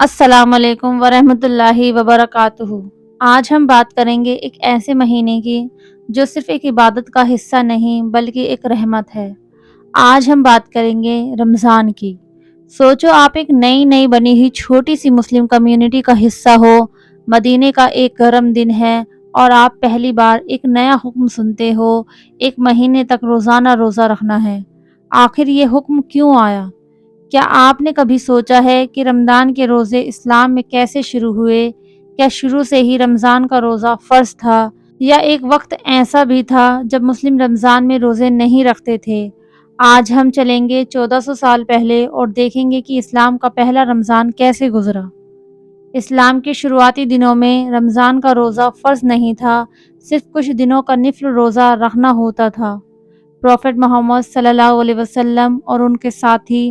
السلام علیکم ورحمۃ اللہ وبرکاتہ۔ آج ہم بات کریں گے ایک ایسے مہینے کی جو صرف ایک عبادت کا حصہ نہیں بلکہ ایک رحمت ہے۔ آج ہم بات کریں گے رمضان کی۔ سوچو آپ ایک نئی بنی ہوئی چھوٹی سی مسلم کمیونٹی کا حصہ ہو، مدینے کا ایک گرم دن ہے اور آپ پہلی بار ایک نیا حکم سنتے ہو، ایک مہینے تک روزانہ روزہ رکھنا ہے۔ آخر یہ حکم کیوں آیا؟ کیا آپ نے کبھی سوچا ہے کہ رمضان کے روزے اسلام میں کیسے شروع ہوئے؟ کیا شروع سے ہی رمضان کا روزہ فرض تھا یا ایک وقت ایسا بھی تھا جب مسلم رمضان میں روزے نہیں رکھتے تھے؟ آج ہم چلیں گے 1400 سال پہلے اور دیکھیں گے کہ اسلام کا پہلا رمضان کیسے گزرا۔ اسلام کے شروعاتی دنوں میں رمضان کا روزہ فرض نہیں تھا، صرف کچھ دنوں کا نفل روزہ رکھنا ہوتا تھا۔ پروفٹ محمد صلی اللہ علیہ وسلم اور ان کے ساتھی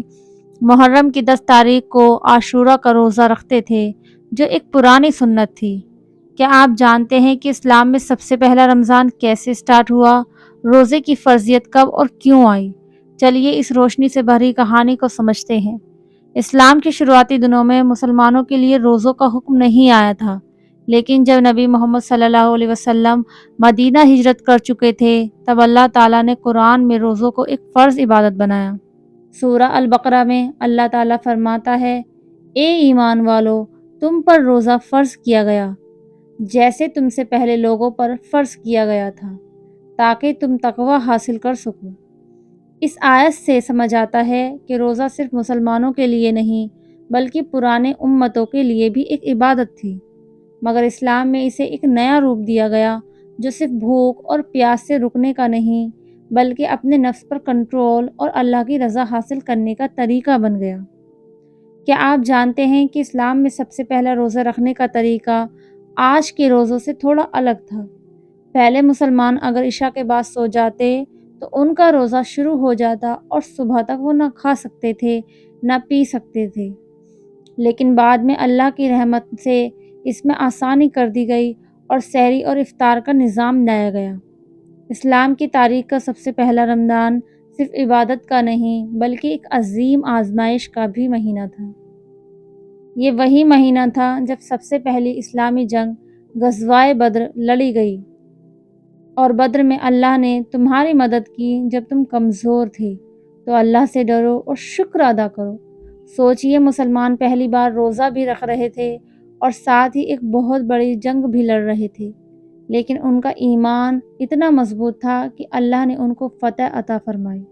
محرم کی 10 تاریخ کو عاشورہ کا روزہ رکھتے تھے، جو ایک پرانی سنت تھی۔ کیا آپ جانتے ہیں کہ اسلام میں سب سے پہلا رمضان کیسے سٹارٹ ہوا؟ روزے کی فرضیت کب اور کیوں آئی؟ چلیے اس روشنی سے بھری کہانی کو سمجھتے ہیں۔ اسلام کے شروعاتی دنوں میں مسلمانوں کے لیے روزوں کا حکم نہیں آیا تھا، لیکن جب نبی محمد صلی اللہ علیہ وسلم مدینہ ہجرت کر چکے تھے، تب اللہ تعالیٰ نے قرآن میں روزوں کو ایک فرض عبادت بنایا۔ سورہ البقرہ میں اللہ تعالیٰ فرماتا ہے، اے ایمان والو، تم پر روزہ فرض کیا گیا جیسے تم سے پہلے لوگوں پر فرض کیا گیا تھا، تاکہ تم تقوی حاصل کر سکو۔ اس آیت سے سمجھ آتا ہے کہ روزہ صرف مسلمانوں کے لیے نہیں بلکہ پرانے امتوں کے لیے بھی ایک عبادت تھی، مگر اسلام میں اسے ایک نیا روپ دیا گیا جو صرف بھوک اور پیاس سے رکنے کا نہیں بلکہ اپنے نفس پر کنٹرول اور اللہ کی رضا حاصل کرنے کا طریقہ بن گیا۔ کیا آپ جانتے ہیں کہ اسلام میں سب سے پہلا روزہ رکھنے کا طریقہ آج کے روزوں سے تھوڑا الگ تھا؟ پہلے مسلمان اگر عشاء کے بعد سو جاتے تو ان کا روزہ شروع ہو جاتا اور صبح تک وہ نہ کھا سکتے تھے نہ پی سکتے تھے، لیکن بعد میں اللہ کی رحمت سے اس میں آسانی کر دی گئی اور سحری اور افطار کا نظام لایا گیا۔ اسلام کی تاریخ کا سب سے پہلا رمضان صرف عبادت کا نہیں بلکہ ایک عظیم آزمائش کا بھی مہینہ تھا۔ یہ وہی مہینہ تھا جب سب سے پہلی اسلامی جنگ غزوہ بدر لڑی گئی، اور بدر میں اللہ نے تمہاری مدد کی جب تم کمزور تھے، تو اللہ سے ڈرو اور شکر ادا کرو۔ سوچئے، مسلمان پہلی بار روزہ بھی رکھ رہے تھے اور ساتھ ہی ایک بہت بڑی جنگ بھی لڑ رہے تھے، لیکن ان کا ایمان اتنا مضبوط تھا کہ اللہ نے ان کو فتح عطا فرمائی۔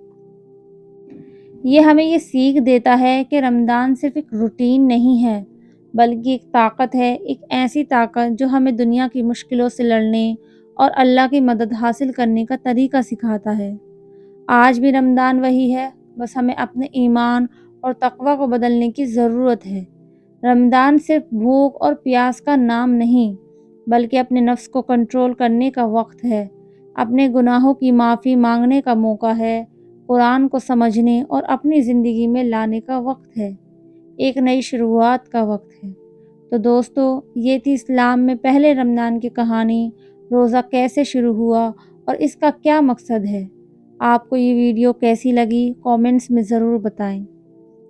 یہ ہمیں یہ سیکھ دیتا ہے کہ رمضان صرف ایک روٹین نہیں ہے بلکہ ایک طاقت ہے، ایک ایسی طاقت جو ہمیں دنیا کی مشکلوں سے لڑنے اور اللہ کی مدد حاصل کرنے کا طریقہ سکھاتا ہے۔ آج بھی رمضان وہی ہے، بس ہمیں اپنے ایمان اور تقوی کو بدلنے کی ضرورت ہے۔ رمضان صرف بھوک اور پیاس کا نام نہیں بلکہ اپنے نفس کو کنٹرول کرنے کا وقت ہے، اپنے گناہوں کی معافی مانگنے کا موقع ہے، قرآن کو سمجھنے اور اپنی زندگی میں لانے کا وقت ہے، ایک نئی شروعات کا وقت ہے۔ تو دوستو، یہ تھی اسلام میں پہلے رمضان کی کہانی، روزہ کیسے شروع ہوا اور اس کا کیا مقصد ہے۔ آپ کو یہ ویڈیو کیسی لگی کامنٹس میں ضرور بتائیں،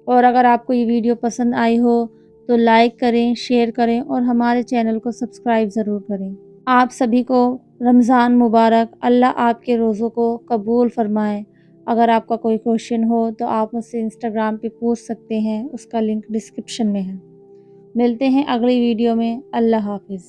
اور اگر آپ کو یہ ویڈیو پسند آئی ہو تو لائک کریں، شیئر کریں اور ہمارے چینل کو سبسکرائب ضرور کریں۔ آپ سبھی کو رمضان مبارک۔ اللہ آپ کے روزوں کو قبول فرمائے۔ اگر آپ کا کوئی کوشچن ہو تو آپ مجھ سے انسٹاگرام پہ پوچھ سکتے ہیں، اس کا لنک ڈسکرپشن میں ہے۔ ملتے ہیں اگلی ویڈیو میں۔ اللہ حافظ۔